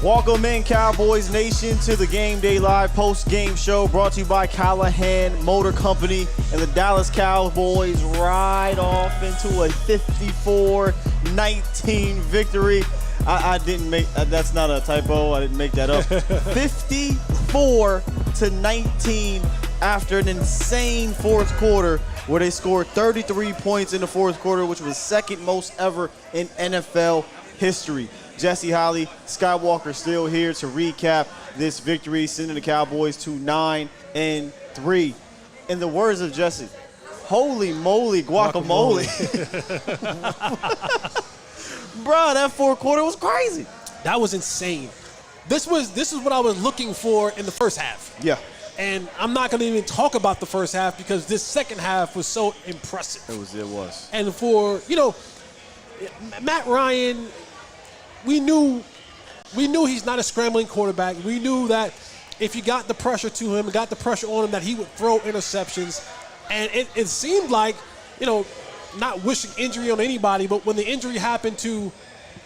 Welcome in, Cowboys Nation, to the Game Day Live post-game show brought to you by Callahan Motor Company. And the Dallas Cowboys ride off into a 54-19 victory. I didn't make that's not a typo. I didn't make that up. 54-19 after an insane fourth quarter where they scored 33 points in the fourth quarter, which was second most ever in NFL history. Jesse, Holley, Skywalker still here to recap this victory, sending the Cowboys to 9-3. In the words of Jesse, holy moly guacamole. Bro, that fourth quarter was crazy. That was insane. This is what I was looking for in the first half. Yeah. And I'm not going to even talk about the first half because this second half was so impressive. It was. And for, Matt Ryan, we knew he's not a scrambling quarterback. We knew that if you got the pressure to him, got the pressure on him, that he would throw interceptions. And it seemed like, not wishing injury on anybody, but when the injury happened to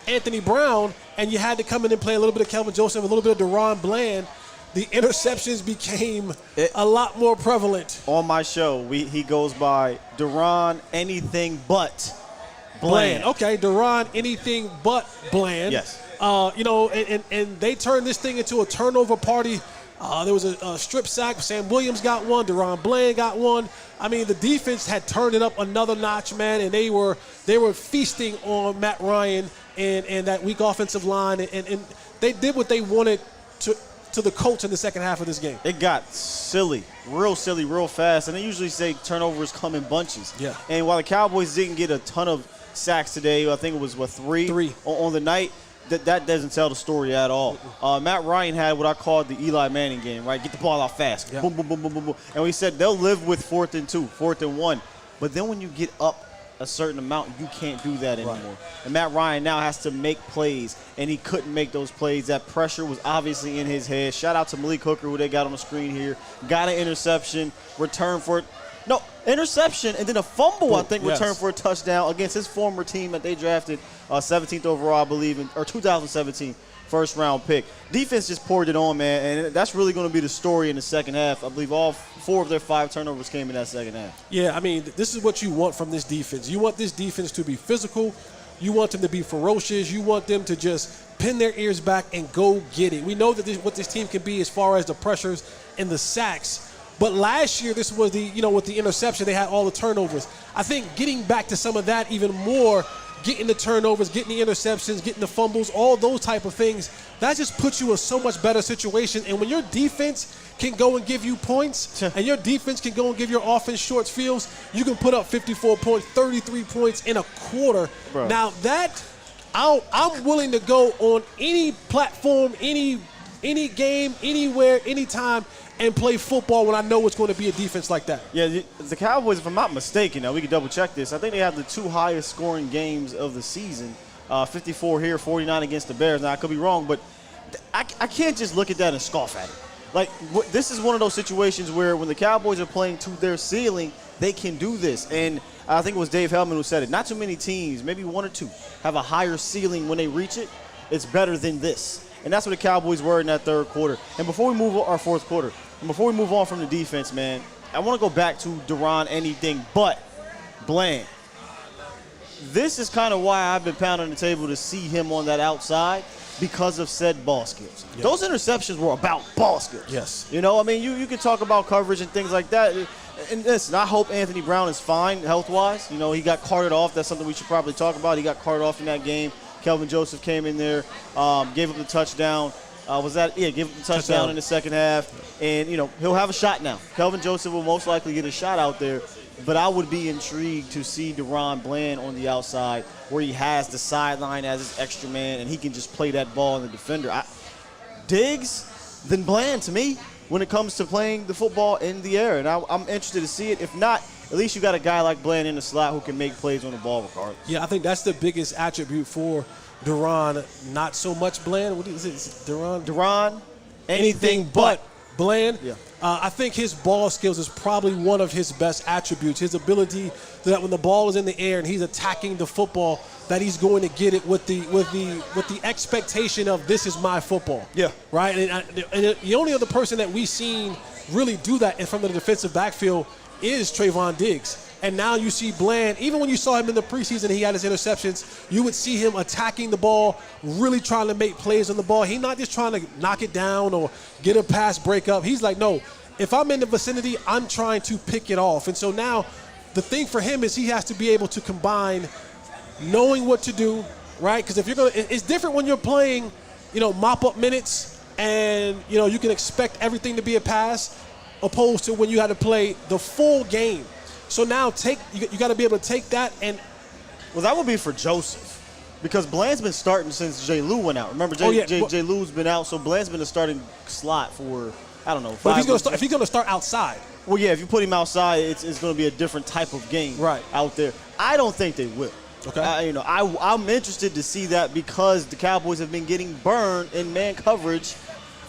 Anthony Brown and you had to come in and play a little bit of Kelvin Joseph, a little bit of Deron Bland, the interceptions became a lot more prevalent. On my show, he goes by Deron anything but Bland. Okay, Deron anything but Bland. Yes. And they turned this thing into a turnover party. There was a strip sack. Sam Williams got one. Deron Bland got one. I mean, the defense had turned it up another notch, man, and they were feasting on Matt Ryan and that weak offensive line, and they did what they wanted to the Colts in the second half of this game. It got silly, real fast, and they usually say turnovers come in bunches. Yeah. And while the Cowboys didn't get a ton of sacks today, I think it was, three on the night, that doesn't tell the story at all. Matt Ryan had what I called the Eli Manning game, right? Get the ball out fast. Yeah. Boom, boom, boom, boom, boom, boom. And we said they'll live with 4th and 2, 4th and 1. But then when you get up a certain amount, you can't do that anymore. Right. And Matt Ryan now has to make plays, and he couldn't make those plays. That pressure was obviously in his head. Shout out to Malik Hooker, who they got on the screen here. Got an interception, returned for it. No, interception, and then a fumble, I think, returned for a touchdown against his former team that they drafted 17th overall, I believe, or 2017 first-round pick. Defense just poured it on, man, and that's really going to be the story in the second half. I believe all 4 of their 5 turnovers came in that second half. Yeah, I mean, this is what you want from this defense. You want this defense to be physical. You want them to be ferocious. You want them to just pin their ears back and go get it. We know that what this team can be as far as the pressures and the sacks. But last year, this was with the interception, they had all the turnovers. I think getting back to some of that even more, getting the turnovers, getting the interceptions, getting the fumbles, all those type of things, that just puts you in so much better situation. And when your defense can go and give you points, and your defense can go and give your offense short fields, you can put up 54 points, 33 points in a quarter. Bro. Now that, I'm willing to go on any platform, any game, anywhere, anytime, and play football when I know it's going to be a defense like that. Yeah, the Cowboys, if I'm not mistaken, now we can double-check this, I think they have the 2 highest scoring games of the season, 54 here, 49 against the Bears. Now, I could be wrong, but I can't just look at that and scoff at it. Like, this is one of those situations where when the Cowboys are playing to their ceiling, they can do this. And I think it was Dave Hellman who said it. Not too many teams, maybe 1 or 2, have a higher ceiling when they reach it. It's better than this. And that's what the Cowboys were in that third quarter. And before we move on, our fourth quarter, and before we move on from the defense, man, I want to go back to Deron anything but Bland. This is kind of why I've been pounding the table to see him on that outside, because of said ball skills. Yep. Those interceptions were about ball skills. Yes. You mean, you can talk about coverage and things like that. And listen, I hope Anthony Brown is fine health-wise. He got carted off. That's something we should probably talk about. He got carted off in that game. Kelvin Joseph came in there, gave up the touchdown. Gave up the touchdown in the second half. And, he'll have a shot now. Kelvin Joseph will most likely get a shot out there. But I would be intrigued to see Deron Bland on the outside where he has the sideline as his extra man and he can just play that ball in the defender. Diggs, then Bland to me when it comes to playing the football in the air. And I'm interested to see it. If not, at least you got a guy like Bland in the slot who can make plays on the ball regardless. Yeah, I think that's the biggest attribute for Deron. Not so much Bland. What is it? Deron? Deron, anything but Bland. Yeah. I think his ball skills is probably one of his best attributes. His ability that when the ball is in the air and he's attacking the football, that he's going to get it with the expectation of this is my football. Yeah. Right. And the only other person that we've seen really do that from the defensive backfield is Trayvon Diggs. And now you see Bland, even when you saw him in the preseason, he had his interceptions, you would see him attacking the ball, really trying to make plays on the ball. He's not just trying to knock it down or get a pass breakup. He's like, no, if I'm in the vicinity, I'm trying to pick it off. And so now the thing for him is he has to be able to combine knowing what to do, right? Because if you're going to, it's different when you're playing, mop-up minutes and, you can expect everything to be a pass opposed to when you had to play the full game. So now you got to be able to take that and. Well, that would be for Joseph, because Bland's been starting since J. Lou went out. Remember, J. Lou's been out, so Bland's been the starting slot for, I don't know. But if he's going to start outside. Well, yeah, if you put him outside, it's going to be a different type of game out there. I don't think they will. Okay. I'm interested to see that, because the Cowboys have been getting burned in man coverage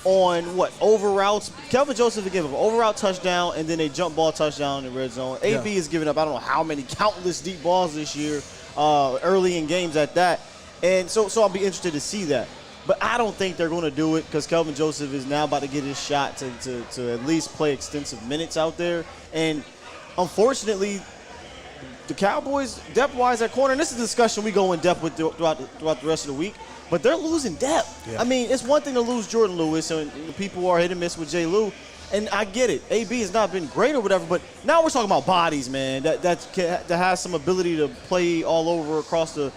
on over routes. Kelvin Joseph has given up over route touchdown and then a jump ball touchdown in the red zone. AB has given up I don't know how many countless deep balls this year, early in games at that. And so I'll be interested to see that. But I don't think they're going to do it, because Kelvin Joseph is now about to get his shot to at least play extensive minutes out there. And unfortunately, the Cowboys, depth-wise at corner, and this is a discussion we go in depth with throughout the rest of the week, but they're losing depth. Yeah. I mean, it's one thing to lose Jordan Lewis, and people are hit and miss with J. Lou, and I get it. AB has not been great or whatever, but now we're talking about bodies, man, that has some ability to play all over across the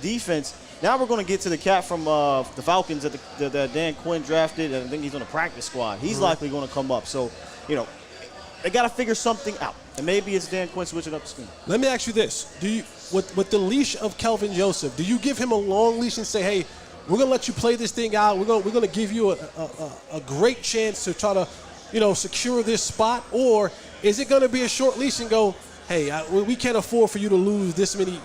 defense. Now we're going to get to the cat from the Falcons that Dan Quinn drafted, and I think he's on the practice squad. He's likely going to come up. So, they got to figure something out. And maybe it's Dan Quinn switching up the scheme. Let me ask you this. Do you, with the leash of Kelvin Joseph, do you give him a long leash and say, hey, we're going to let you play this thing out. We're going to give you a great chance to try to, secure this spot? Or is it going to be a short leash and go, hey, we can't afford for you to lose this many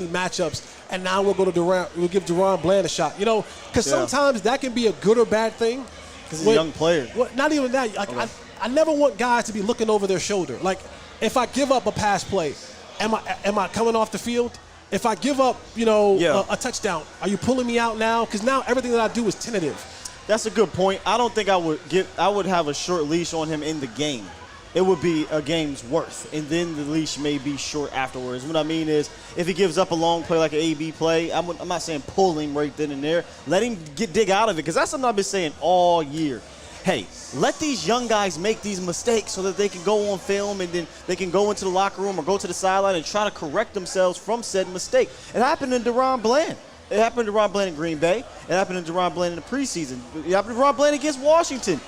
matchups, and now we'll give Deron Bland a shot? Because sometimes that can be a good or bad thing. Because he's a young player. Well, not even that. I never want guys to be looking over their shoulder. Like, if I give up a pass play, am I coming off the field? If I give up, a touchdown, are you pulling me out now? Because now everything that I do is tentative. That's a good point. I don't think I would have a short leash on him in the game. It would be a game's worth, and then the leash may be short afterwards. What I mean is, if he gives up a long play like an AB play, I'm not saying pull him right then and there. Let him dig out of it, because that's something I've been saying all year. Hey, let these young guys make these mistakes so that they can go on film, and then they can go into the locker room or go to the sideline and try to correct themselves from said mistake. It happened to Deron Bland. It happened to Deron Bland in Green Bay. It happened to Deron Bland in the preseason. It happened to Deron Bland against Washington.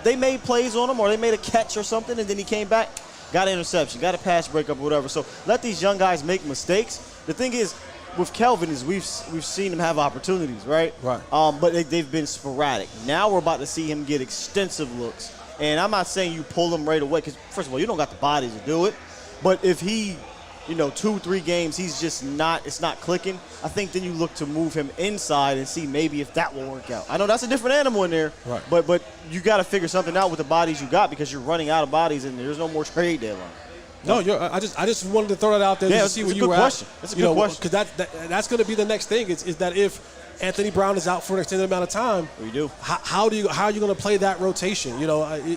They made plays on him, or they made a catch or something, and then he came back, got an interception, got a pass breakup or whatever. So let these young guys make mistakes. The thing is, with Kelvin, is we've seen him have opportunities, right? Right. But they've been sporadic. Now we're about to see him get extensive looks. And I'm not saying you pull him right away, because, first of all, you don't got the body to do it. But if he, 2-3 games, it's not clicking, I think then you look to move him inside and see maybe if that will work out. I know that's a different animal in there, right, but you got to figure something out with the bodies you got, because you're running out of bodies and there's no more trade deadline. No, I just wanted to throw that out there to see where you were at. That's a good question. Because that's going to be the next thing is that if Anthony Brown is out for an extended amount of time, what do you do? How are you going to play that rotation?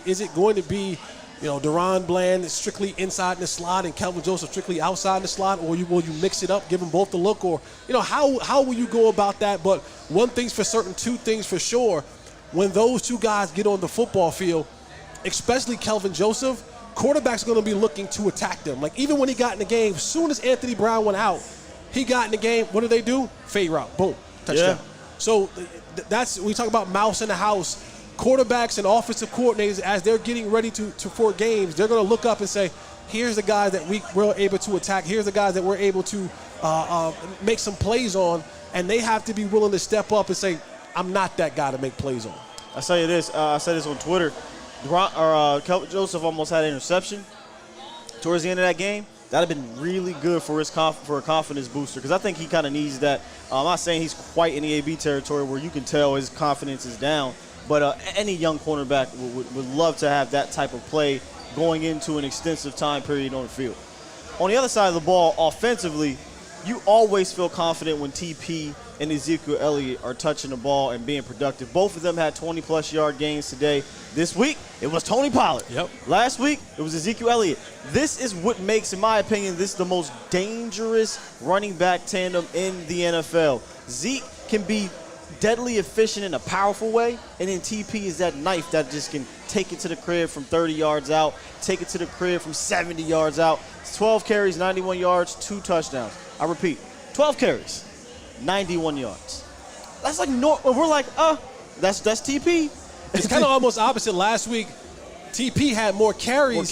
Is it going to be, Deron Bland is strictly inside in the slot and Kelvin Joseph strictly outside the slot, or will you mix it up, give them both the look, or how will you go about that? But one thing's for certain, two things for sure: when those two guys get on the football field, especially Kelvin Joseph, quarterback's going to be looking to attack them. Like, even when he got in the game, as soon as Anthony Brown went out, he got in the game. What do they do? Fade route, boom, touchdown. Yeah. So that's, we talk about mouse in the house. Quarterbacks and offensive coordinators, as they're getting ready for games, they're going to look up and say, here's the guys that we're able to attack. Here's the guys that we're able to make some plays on. And they have to be willing to step up and say, I'm not that guy to make plays on. I'll tell you this. I said this on Twitter. Kelvin Joseph almost had an interception towards the end of that game. That would have been really good for a confidence booster, because I think he kind of needs that. I'm not saying he's quite in the AB territory where you can tell his confidence is down, But any young cornerback would love to have that type of play going into an extensive time period on the field. On the other side of the ball, offensively, you always feel confident when TP and Ezekiel Elliott are touching the ball and being productive. Both of them had 20-plus yard gains today. This week, it was Tony Pollard. Yep. Last week, it was Ezekiel Elliott. This is what makes, in my opinion, this the most dangerous running back tandem in the NFL. Zeke can be deadly efficient in a powerful way, and then TP is that knife that just can take it to the crib from 30 yards out, take it to the crib from 70 yards out. 12 carries, 91 yards, 2 touchdowns. I repeat, 12 carries, 91 yards. That's like, we're like, that's TP. It's kind of almost opposite. Last week, TP had more carries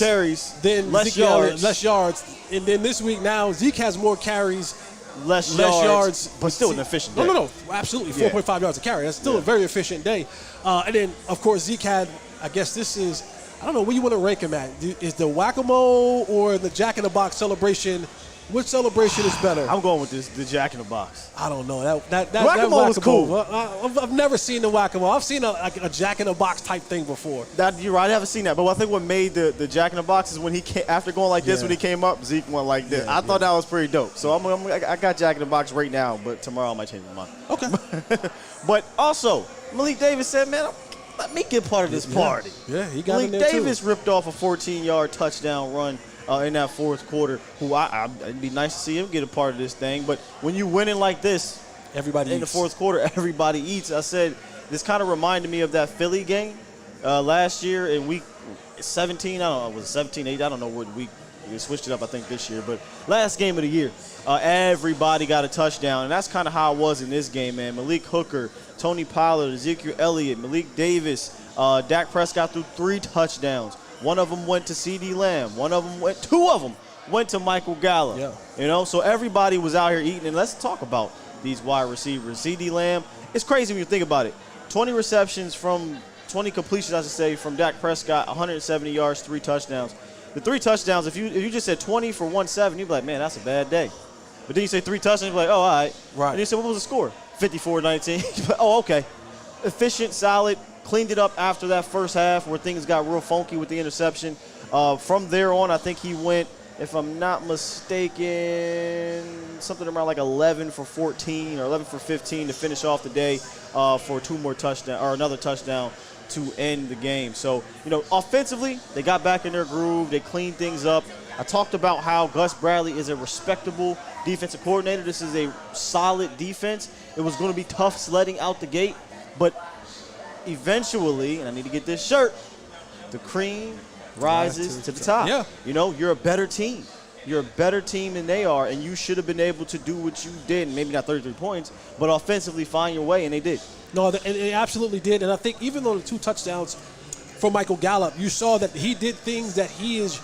than less yards. Less yards. And then this week now, Zeke has more carries, less yards, but still an efficient day. No, absolutely. 4.5 yards a carry. That's still a very efficient day. And then, of course, Zeke had, I guess this is, I don't know, where you want to rank him at. Is the whack-a-mole or the jack-in-the-box celebration? Which celebration is better? I'm going with the Jack in the Box. I don't know. That whack-a-mole was cool. I've never seen the whack-a-mole. I've seen a Jack in the Box type thing before. You're right. I haven't seen that. But I think what made the Jack in the Box is when he came, after going like this, when he came up, Zeke went like this. I thought that was pretty dope. So I got Jack in the Box right now, but tomorrow I might change my mind. Okay. But also, Malik Davis said, man, let me get part of this party. Yeah, he got Malik in there Davis too. ripped off a 14-yard touchdown run in that fourth quarter, it'd be nice to see him get a part of this thing. But when you winning like this, everybody in the fourth quarter, everybody eats. I said, this kind of reminded me of that Philly game last year in week 17. I don't know, was it 17, 8? I don't know what week. We switched it up, I think, this year. But last game of the year, everybody got a touchdown. And that's kind of how it was in this game, man. Malik Hooker, Tony Pollard, Ezekiel Elliott, Malik Davis, Dak Prescott threw 3 touchdowns. One of them went to C.D. Lamb. Two of them went to Michael Gallup. Yeah. So everybody was out here eating. And let's talk about these wide receivers. C.D. Lamb, it's crazy when you think about it. 20 receptions from 20 completions, I should say, from Dak Prescott, 170 yards, 3 touchdowns. The 3 touchdowns, if you just said 20 for 170, you'd be like, man, that's a bad day. But then you say 3 touchdowns, you'd be like, oh, all right. Right. And you say, what was the score? 54-19. Oh, okay. Efficient, solid. Cleaned it up after that first half where things got real funky with the interception. From there on, I think he went, if I'm not mistaken, something around like 11 for 14 or 11 for 15 to finish off the day for 2 more touchdowns or another touchdown to end the game. So, offensively, they got back in their groove. They cleaned things up. I talked about how Gus Bradley is a respectable defensive coordinator. This is a solid defense. It was going to be tough sledding out the gate, but eventually, and I need to get this shirt, the cream rises to the top. Yeah. You're a better team. You're a better team than they are, and you should have been able to do what you did, maybe not 33 points, but offensively find your way, and they did. No, they absolutely did. And I think even though the 2 touchdowns for Michael Gallup, you saw that he did things that he is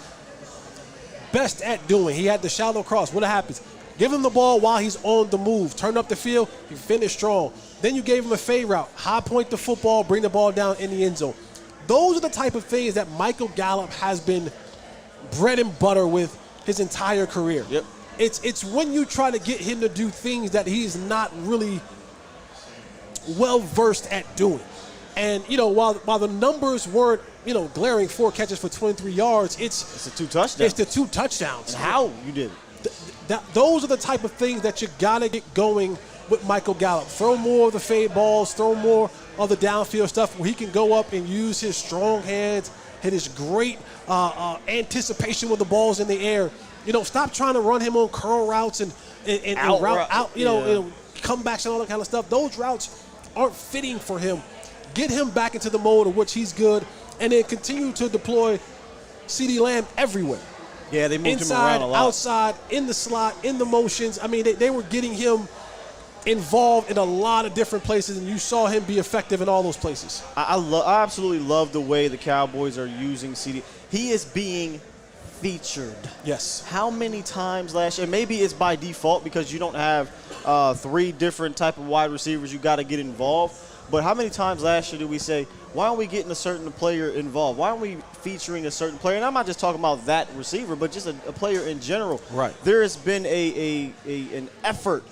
best at doing. He had the shallow cross. What happens? Give him the ball while he's on the move. Turn up the field. He finished strong. Then you gave him a fade route. High point the football, bring the ball down in the end zone. Those are the type of things that Michael Gallup has been bread and butter with his entire career. Yep. It's when you try to get him to do things that he's not really well-versed at doing. And, while the numbers weren't, glaring 4 catches for 23 yards, it's the 2 touchdowns. It's the 2 touchdowns. And how you did it. Those are the type of things that you got to get going with Michael Gallup. Throw more of the fade balls, throw more of the downfield stuff where he can go up and use his strong hands, hit his great anticipation with the balls in the air. Stop trying to run him on curl routes and comebacks and all that kind of stuff. Those routes aren't fitting for him. Get him back into the mode of which he's good, and then continue to deploy C.D. Lamb everywhere. Yeah, they moved inside, him around a lot. Outside, in the slot, in the motions. I mean, they were getting him involved in a lot of different places, and you saw him be effective in all those places. I absolutely love the way the Cowboys are using CD. He is being featured. Yes. How many times last year? Maybe it's by default because you don't have 3 different type of wide receivers you got to get involved. But how many times last year did we say, why aren't we getting a certain player involved? Why aren't we featuring a certain player? And I'm not just talking about that receiver, but just a player in general. Right. There has been an effort,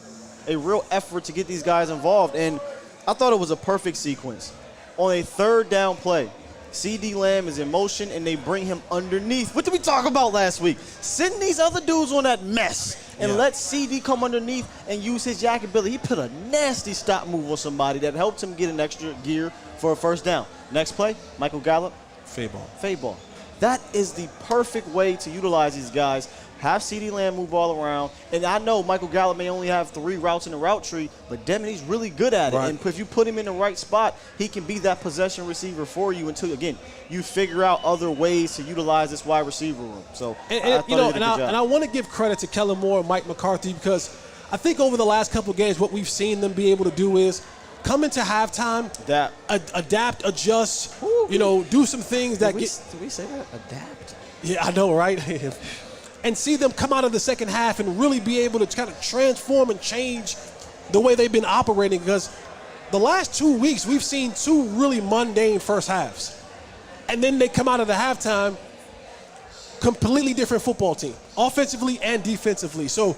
a real effort to get these guys involved. And I thought it was a perfect sequence. on a third down play. CD Lamb is in motion, and they bring him underneath. What did we talk about last week? Send these other dudes on that mess and let CD come underneath and use his yak ability. He put a nasty stop move on somebody that helped him get an extra gear for a first down. Next play, Michael Gallup. Fade ball. That is the perfect way to utilize these guys. Have CD Lamb move all around. And I know Michael Gallup may only have 3 routes in the route tree, but damn it, he's really good at it. Right. And if you put him in the right spot, he can be that possession receiver for you until, again, you figure out other ways to utilize this wide receiver room. So I want to give credit to Kellen Moore and Mike McCarthy, because I think over the last couple of games, what we've seen them be able to do is come into halftime, adapt, adjust, do some things that get. Did we say that? Adapt? Yeah, I know, right? And see them come out of the second half and really be able to kind of transform and change the way they've been operating, because the last 2 weeks we've seen 2 really mundane first halves. And then they come out of the halftime, completely different football team, offensively and defensively. So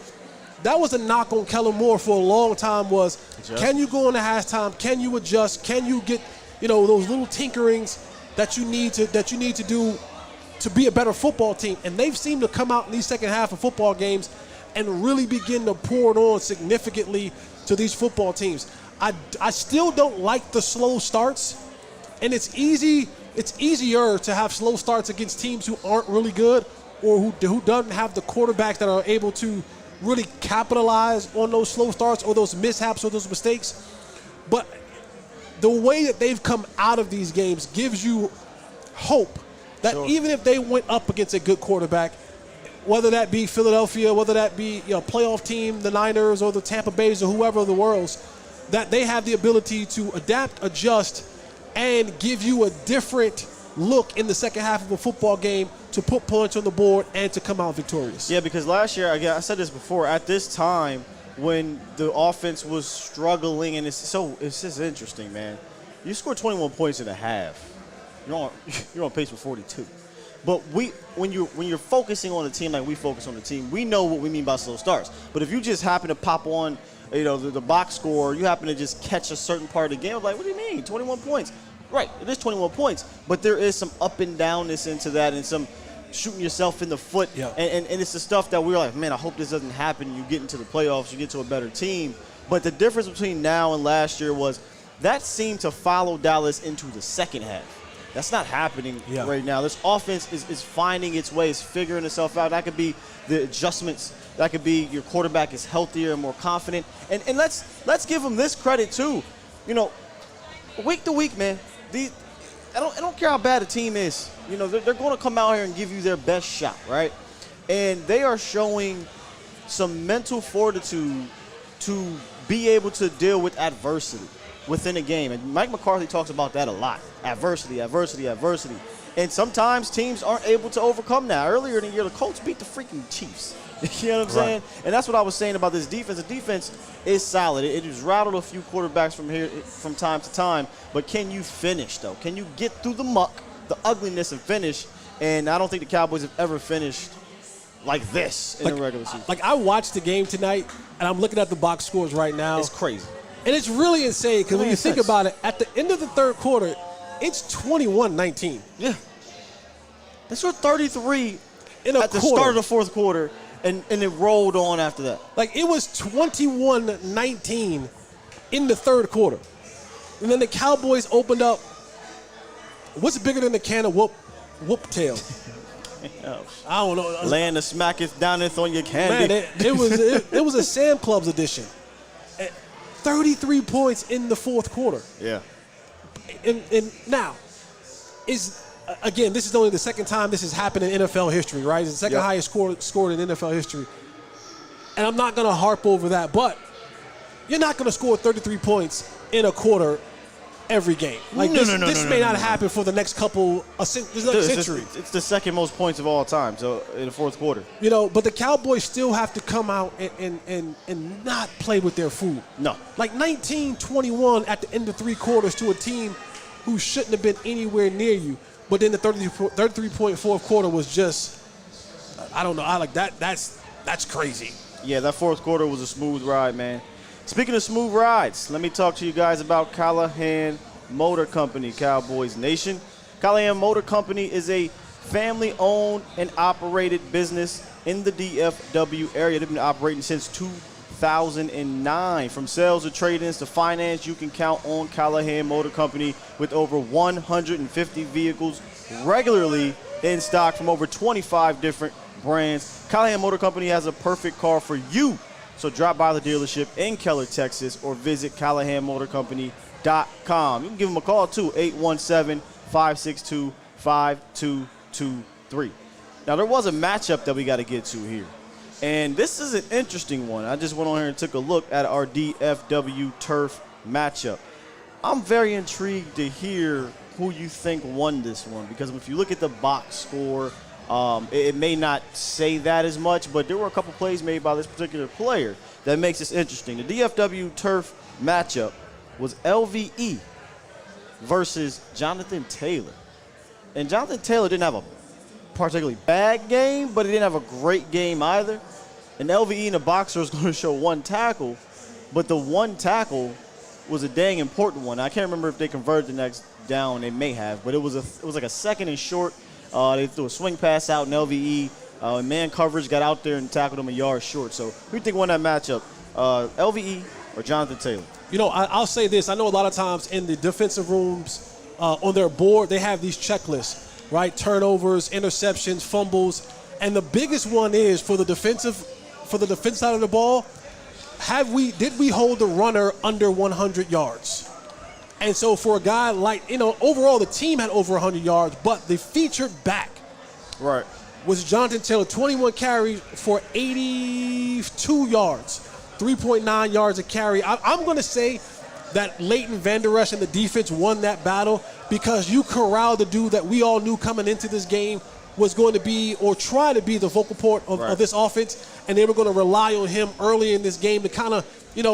that was a knock on Kellen Moore for a long time was, can you go into halftime? Can you adjust? Can you get, those little tinkerings that you need to do to be a better football team? And they've seemed to come out in these second half of football games and really begin to pour it on significantly to these football teams. I still don't like the slow starts, and it's easier to have slow starts against teams who aren't really good or who doesn't have the quarterbacks that are able to really capitalize on those slow starts or those mishaps or those mistakes. But the way that they've come out of these games gives you hope that even if they went up against a good quarterback, whether that be Philadelphia, whether that be a playoff team, the Niners or the Tampa Bays or whoever of the world's, that they have the ability to adapt, adjust, and give you a different look in the second half of a football game to put points on the board and to come out victorious. Yeah, because last year, I said this before, at this time when the offense was struggling, and it's just interesting, man. You scored 21 points in a half. You're on pace for 42. But when you're focusing on the team like we focus on the team, we know what we mean by slow starts. But if you just happen to pop on, the box score, you happen to just catch a certain part of the game, I'm like, what do you mean? 21 points. Right, it is 21 points, but there is some up and downness into that and some shooting yourself in the foot. Yeah. And it's the stuff that we're like, man, I hope this doesn't happen. You get into the playoffs, you get to a better team. But the difference between now and last year was that seemed to follow Dallas into the second half. That's not happening right now. This offense is finding its way, is figuring itself out. That could be the adjustments. That could be your quarterback is healthier and more confident. And let's give them this credit too. Week to week, man. I don't care how bad a team is. They're going to come out here and give you their best shot, right? And they are showing some mental fortitude to be able to deal with adversity within a game. And Mike McCarthy talks about that a lot. Adversity. And sometimes teams aren't able to overcome that. Earlier in the year, the Colts beat the freaking Chiefs. You know what I'm saying? And that's what I was saying about this defense. The defense is solid. It has rattled a few quarterbacks from time to time. But can you finish, though? Can you get through the muck, the ugliness, and finish? And I don't think the Cowboys have ever finished like this in the regular season. I watched the game tonight, and I'm looking at the box scores right now. It's crazy. And it's really insane because when you think about it, at the end of the third quarter, it's 21-19. Yeah. They scored 33 at the start of the fourth quarter, and it rolled on after that. It was 21-19 in the third quarter. And then the Cowboys opened up. What's bigger than the can of whoop tail? I don't know. Laying the smackers down on your candy. Man, it was a Sam Clubs edition. 33 points in the fourth quarter. Yeah. And now, again, this is only the second time this has happened in NFL history, right? It's the second highest scored in NFL history. And I'm not going to harp over that, but you're not going to score 33 points in a quarter every game. This may not happen for the next century. It's the second most points of all time, so in the fourth quarter. But the Cowboys still have to come out and not play with their food. No. 19-21 at the end of three quarters to a team who shouldn't have been anywhere near you. But then the 33-point fourth quarter was just, I don't know. That's crazy. Yeah, that fourth quarter was a smooth ride, man. Speaking of smooth rides, let me talk to you guys about Callahan Motor Company, Cowboys Nation. Callahan Motor Company is a family-owned and operated business in the DFW area. They've been operating since 2009. From sales to trade-ins to finance, you can count on Callahan Motor Company with over 150 vehicles regularly in stock from over 25 different brands. Callahan Motor Company has a perfect car for you. So drop by the dealership in Keller, Texas, or visit CallahanMotorCompany.com. You can give them a call, too, 817-562-5223. Now, there was a matchup that we got to get to here. And this is an interesting one. I just went on here and took a look at our DFW Turf matchup. I'm very intrigued to hear who you think won this one, because if you look at the box score, it may not say that as much, but there were a couple plays made by this particular player that makes this interesting. The DFW Turf matchup was LVE versus Jonathan Taylor. And Jonathan Taylor didn't have a particularly bad game, but he didn't have a great game either. And LVE in the boxer was going to show one tackle, but the one tackle was a dang important one. I can't remember if they converted the next down. They may have, but it was like a second and short. They threw a swing pass out in LVE. Man coverage got out there and tackled him a yard short. So who do you think won that matchup, LVE or Jonathan Taylor? You know, I'll say this. I know a lot of times in the defensive rooms on their board, they have these checklists, right? Turnovers, interceptions, fumbles. And the biggest one is for the defense side of the ball, did we hold the runner under 100 yards? And so for a guy like, overall the team had over 100 yards, but the featured back was Jonathan Taylor, 21 carries for 82 yards, 3.9 yards a carry. I'm going to say that Leighton Vander Esch and the defense won that battle because you corralled the dude that we all knew coming into this game was going to be or try to be the vocal point of this offense, and they were going to rely on him early in this game to kind of,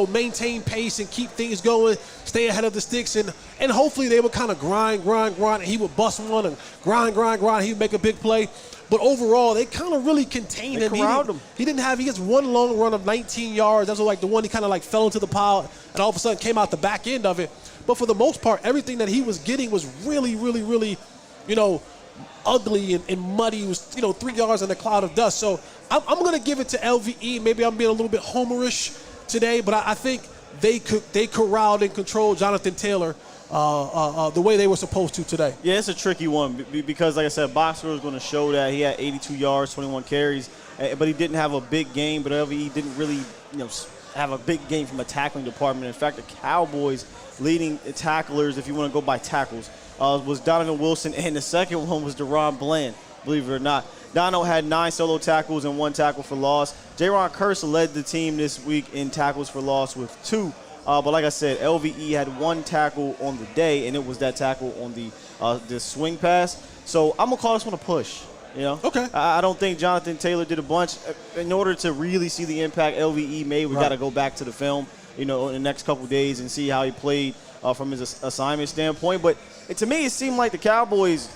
maintain pace and keep things going, stay ahead of the sticks, and hopefully they would kind of grind, and he would bust one and grind, he would make a big play. But overall, they kind of really contained him. He has one long run of 19 yards. That was like the one he kind of like fell into the pile and all of a sudden came out the back end of it. But for the most part, everything that he was getting was really, really, really, ugly and muddy. It was, 3 yards in a cloud of dust. So I'm going to give it to LVE. Maybe I'm being a little bit homerish today, but I think they corralled and controlled Jonathan Taylor the way they were supposed to today. Yeah, it's a tricky one because, like I said, Boxer was going to show that he had 82 yards, 21 carries, but he didn't have a big game. But LVE didn't really, have a big game from a tackling department. In fact, the Cowboys' leading tacklers, if you want to go by tackles, was Donovan Wilson, and the second one was Deron Bland, believe it or not. Dono had 9 solo tackles and 1 tackle for loss. Jaron Kearse led the team this week in tackles for loss with 2. But like I said, LVE had 1 tackle on the day, and it was that tackle on the swing pass. So I'm going to call this one a push. Okay. I don't think Jonathan Taylor did a bunch. In order to really see the impact LVE made, we got to go back to the film, in the next couple of days and see how he played from his assignment standpoint. But to me, it seemed like the Cowboys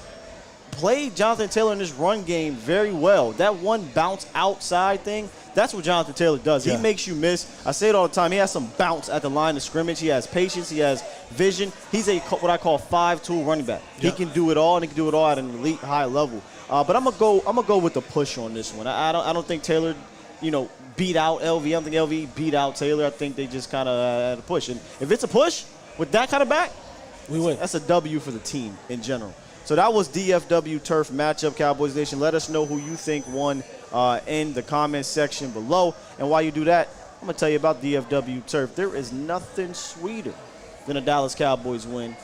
played Jonathan Taylor in this run game very well. That one bounce outside thing, that's what Jonathan Taylor does. He makes you miss. I say it all the time. He has some bounce at the line of scrimmage. He has patience. He has vision. He's what I call 5-tool running back. He can do it all, and he can do it all at an elite high level. But I'm gonna go with the push on this one. I don't think Taylor, beat out LV. I don't think LV beat out Taylor. I think they just kind of had a push. And if it's a push with that kind of back, we win. That's a W for the team in general. So that was DFW Turf matchup, Cowboys Nation. Let us know who you think won in the comments section below. And while you do that, I'm going to tell you about DFW Turf. There is nothing sweeter than a Dallas Cowboys win.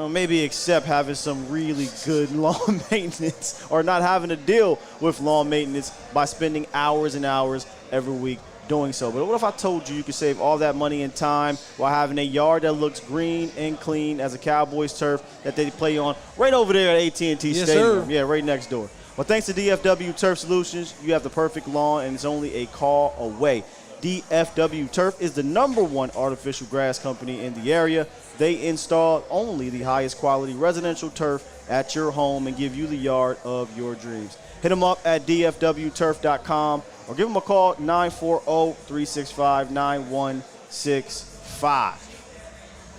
Maybe except having some really good lawn maintenance or not having to deal with lawn maintenance by spending hours and hours every week doing so. But what if I told you could save all that money and time while having a yard that looks green and clean as a Cowboys turf that they play on right over there at AT&T Stadium? Sir. Yeah, right next door. Well, thanks to DFW Turf Solutions, you have the perfect lawn, and it's only a call away. DFW Turf is the #1 artificial grass company in the area. They install only the highest quality residential turf at your home and give you the yard of your dreams. Hit them up at dfwturf.com or give them a call, 940-365-9165.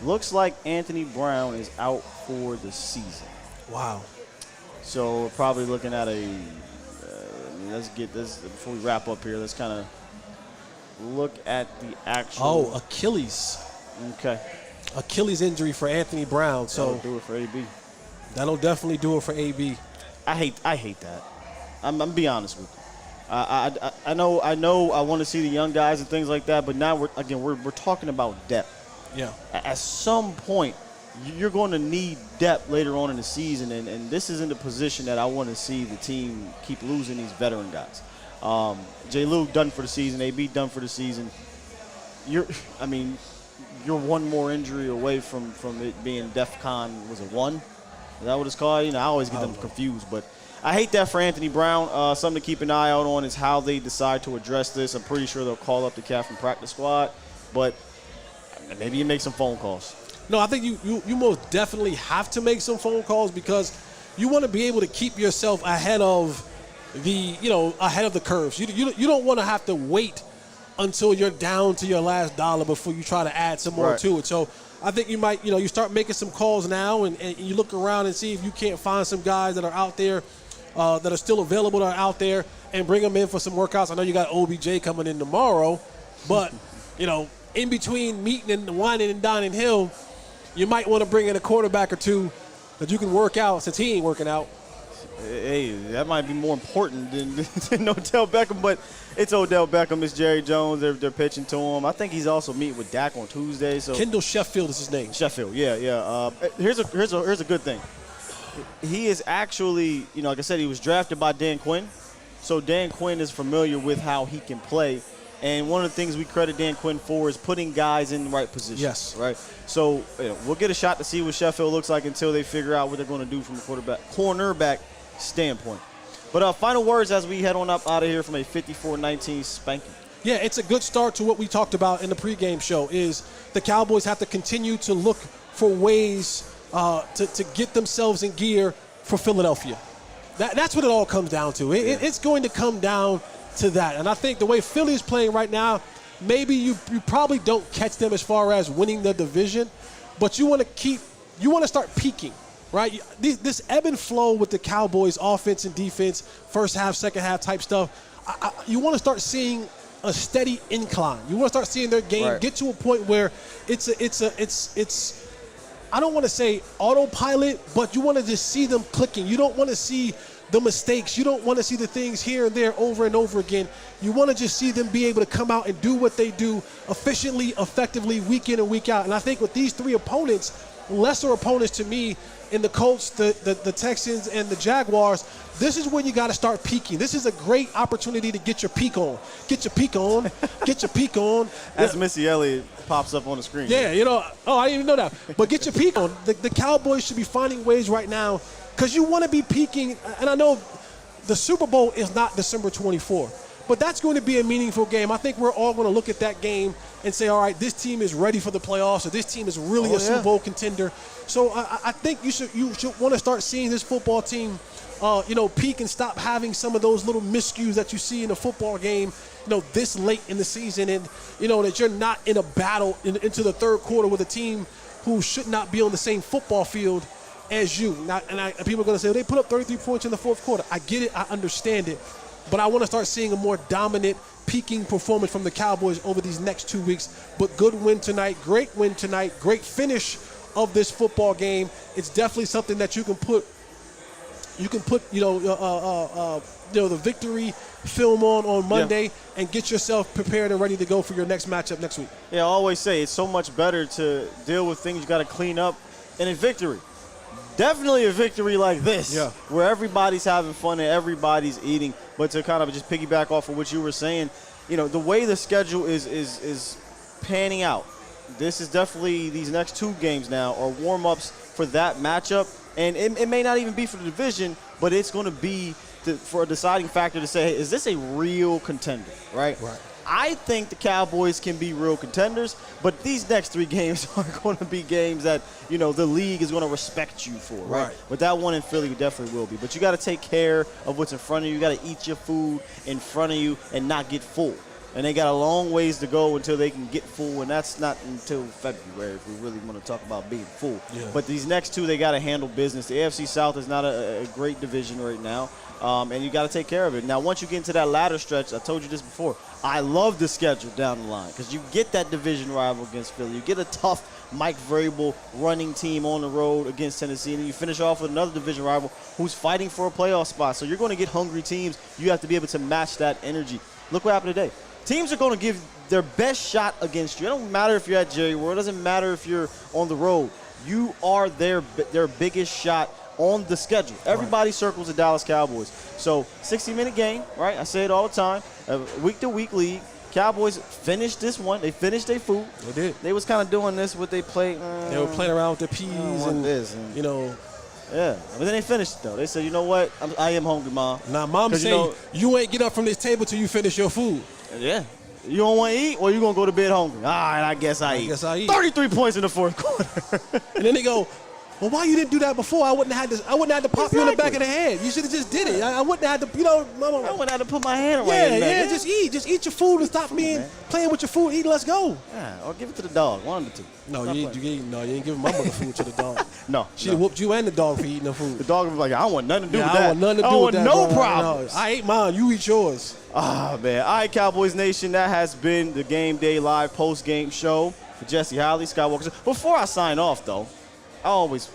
Looks like Anthony Brown is out for the season. Wow. So we're probably looking at let's get this, before we wrap up here, let's kind of look at the actual. Oh, Achilles. Okay. Achilles injury for Anthony Brown. So that'll do it for AB. That'll definitely do it for AB. I hate that. I'm be honest with you. I know I want to see the young guys and things like that, but now we're talking about depth. Yeah. At some point, you're going to need depth later on in the season, and this isn't the position that I want to see the team keep losing these veteran guys. J. Lou done for the season, AB done for the season. You're one more injury away from it being DEFCON. Was it 1? Is that what it's called? I always get them confused, but I hate that for Anthony Brown. Something to keep an eye out on is how they decide to address this. I'm pretty sure they'll call up the cat from practice squad, but maybe you make some phone calls. No, I think you most definitely have to make some phone calls because you want to be able to keep yourself ahead of the curves. You don't want to have to wait until you're down to your last dollar before you try to add some more to it. So I think you might, you start making some calls now and you look around and see if you can't find some guys that are out there that are still available, that are out there, and bring them in for some workouts. I know you got OBJ coming in tomorrow, but, in between meeting and whining and dining him, you might want to bring in a quarterback or two that you can work out since he ain't working out. Hey, that might be more important than Odell Beckham, but it's Odell Beckham. It's Jerry Jones. They're pitching to him. I think he's also meeting with Dak on Tuesday. So Kendall Sheffield is his name. Sheffield, yeah. Here's a good thing. He is actually, like I said, he was drafted by Dan Quinn. So Dan Quinn is familiar with how he can play. And one of the things we credit Dan Quinn for is putting guys in the right position. Yes. Right? So we'll get a shot to see what Sheffield looks like until they figure out what they're going to do from the cornerback standpoint. But final words as we head on up out of here from a 54-19 spanking. Yeah, it's a good start to what we talked about in the pregame show is the Cowboys have to continue to look for ways to get themselves in gear for Philadelphia. That's what it all comes down to. It's going to come down to that. And I think the way Philly is playing right now, maybe you probably don't catch them as far as winning the division, but you want to start peaking, right? This ebb and flow with the Cowboys offense and defense, first half, second half type stuff, you want to start seeing a steady incline. You want to start seeing their game get to a point where it's I don't want to say autopilot, but you want to just see them clicking. You don't want to see the mistakes. You don't want to see the things here and there over and over again. You want to just see them be able to come out and do what they do efficiently, effectively, week in and week out. And I think with these three opponents, lesser opponents to me in the Colts, the Texans, and the Jaguars, this is when you got to start peaking. This is a great opportunity to get your peak on. Get your peak on. Get your peak on. As Missy Elliott pops up on the screen. Yeah, I didn't even know that. But get your peak on. The Cowboys should be finding ways right now because you want to be peaking. And I know the Super Bowl is not December 24, but that's going to be a meaningful game. I think we're all going to look at that game and say, all right, this team is ready for the playoffs, or this team is really a Super Bowl contender. So I think you should want to start seeing this football team, peak and stop having some of those little miscues that you see in a football game, this late in the season, and that you're not in a battle into the third quarter with a team who should not be on the same football field as you. People are going to say, they put up 33 points in the fourth quarter. I get it. I understand it. But I want to start seeing a more dominant, peaking performance from the Cowboys over these next 2 weeks. But good win tonight, great win tonight, great finish of this football game. It's definitely something that you can put the victory film on Monday and get yourself prepared and ready to go for your next matchup next week. Yeah, I always say it's so much better to deal with things you got to clean up in a victory. Definitely a victory like this, where everybody's having fun and everybody's eating. But to kind of just piggyback off of what you were saying, the way the schedule is panning out, this is definitely, these next two games now are warm-ups for that matchup. And it may not even be for the division, but it's going to be for a deciding factor to say, hey, is this a real contender, right? Right. I think the Cowboys can be real contenders, but these next three games are going to be games that, the league is going to respect you for, right? But that one in Philly definitely will be. But you got to take care of what's in front of you. You got to eat your food in front of you and not get full. And they got a long ways to go until they can get full, and that's not until February if we really want to talk about being full. Yeah. But these next two, they got to handle business. The AFC South is not a great division right now, and you got to take care of it. Now, once you get into that latter stretch, I told you this before, I love the schedule down the line because you get that division rival against Philly. You get a tough Mike Vrabel running team on the road against Tennessee, and you finish off with another division rival who's fighting for a playoff spot. So you're going to get hungry teams. You have to be able to match that energy. Look what happened today. Teams are going to give their best shot against you. It don't matter if you're at Jerry World. It doesn't matter if you're on the road. You are their biggest shot on the schedule. Everybody circles the Dallas Cowboys. So 60-minute game, right? I say it all the time. A week-to-week league. Cowboys finished this one. They finished their food. They did. They was kind of doing this what they played. They were playing around with the peas and you know. Yeah, but then they finished it, though. They said, you know what? I am hungry, Mom. Now, Mom say you ain't get up from this table till you finish your food. Yeah. You don't want to eat, or you going to go to bed hungry? All right, I guess I eat. 33 points in the fourth quarter. And then they go, well, why you didn't do that before? I wouldn't have had to pop you in the back of the head. You should have just did it. I wouldn't have had to, Mama. I wouldn't have to put my hand right in there. Yeah, just eat. Just eat your food and stop playing with your food. Eat, let's go. Yeah, or give it to the dog. One of the two. No, you ain't giving my mother food to the dog. No. She whooped you and the dog for eating the food. The dog was like, I don't want nothing to do with that. I don't want nothing to do with that. I want no problems. No, I ate mine. You eat yours. Ah, man. All right, Cowboys Nation, that has been the Game Day Live post-game show for Jesse Holley, Skywalker. Before I sign off, though, I always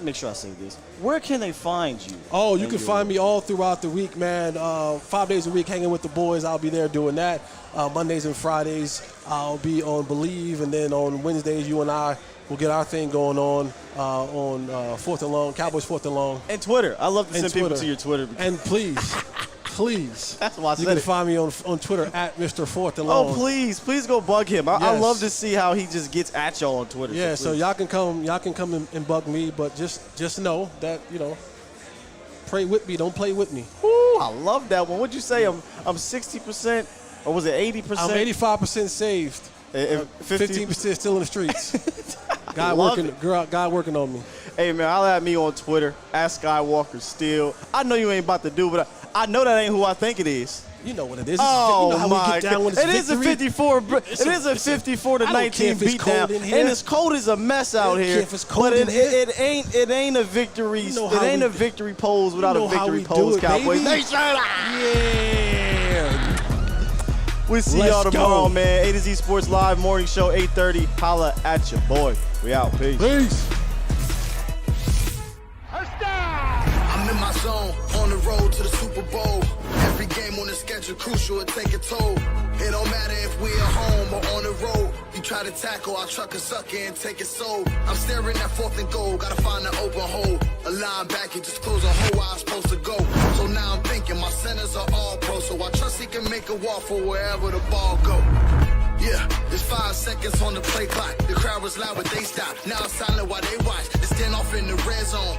make sure I say this. Where can they find you? Oh, you can find me all throughout the week, man. 5 days a week hanging with the boys. I'll be there doing that. Mondays and Fridays, I'll be on Believe. And then on Wednesdays, you and I will get our thing going on 4th and Long, Cowboys 4th and Long. And Twitter. I love to send people to your Twitter. And please. That's why I said you can find me on Twitter at Mr. 4th and Long. Oh, please go bug him. I love to see how he just gets at y'all on Twitter. Yeah, so y'all can come and bug me, but just know that, pray with me, don't play with me. Ooh, I love that one. What'd you say? I'm 60%, or was it 80%? I'm 85% saved. 15% still in the streets. God working on me. Hey, man, I'll have me on Twitter, at Skywalker Steel. I know you ain't about to do, but I know that ain't who I think it is. You know what it is. Oh, you know how we get down when it's victory. It is a 54. It is a 54-19 beatdown, and it's cold as a mess out here. But it ain't a victory. It ain't a victory pose without a victory pose, Cowboys. Yeah. We'll see y'all tomorrow, man. A to Z Sports Live morning show, 8:30. Holla at your boy. We out. Peace. I'm in my zone, on the road to the Super Bowl. Every game on the schedule crucial, it take a toll. It don't matter if we at home or on the road. You try to tackle, I'll truck a sucker and take it so. I'm staring at 4th and goal, gotta find an open hole. A linebacker just close a hole where I'm supposed to go. So now I'm thinking my centers are all pro, so I trust he can make a walk for wherever the ball go. Yeah, there's 5 seconds on the play clock. The crowd was loud, but they stopped. Now it's silent while they watch. They stand off in the red zone.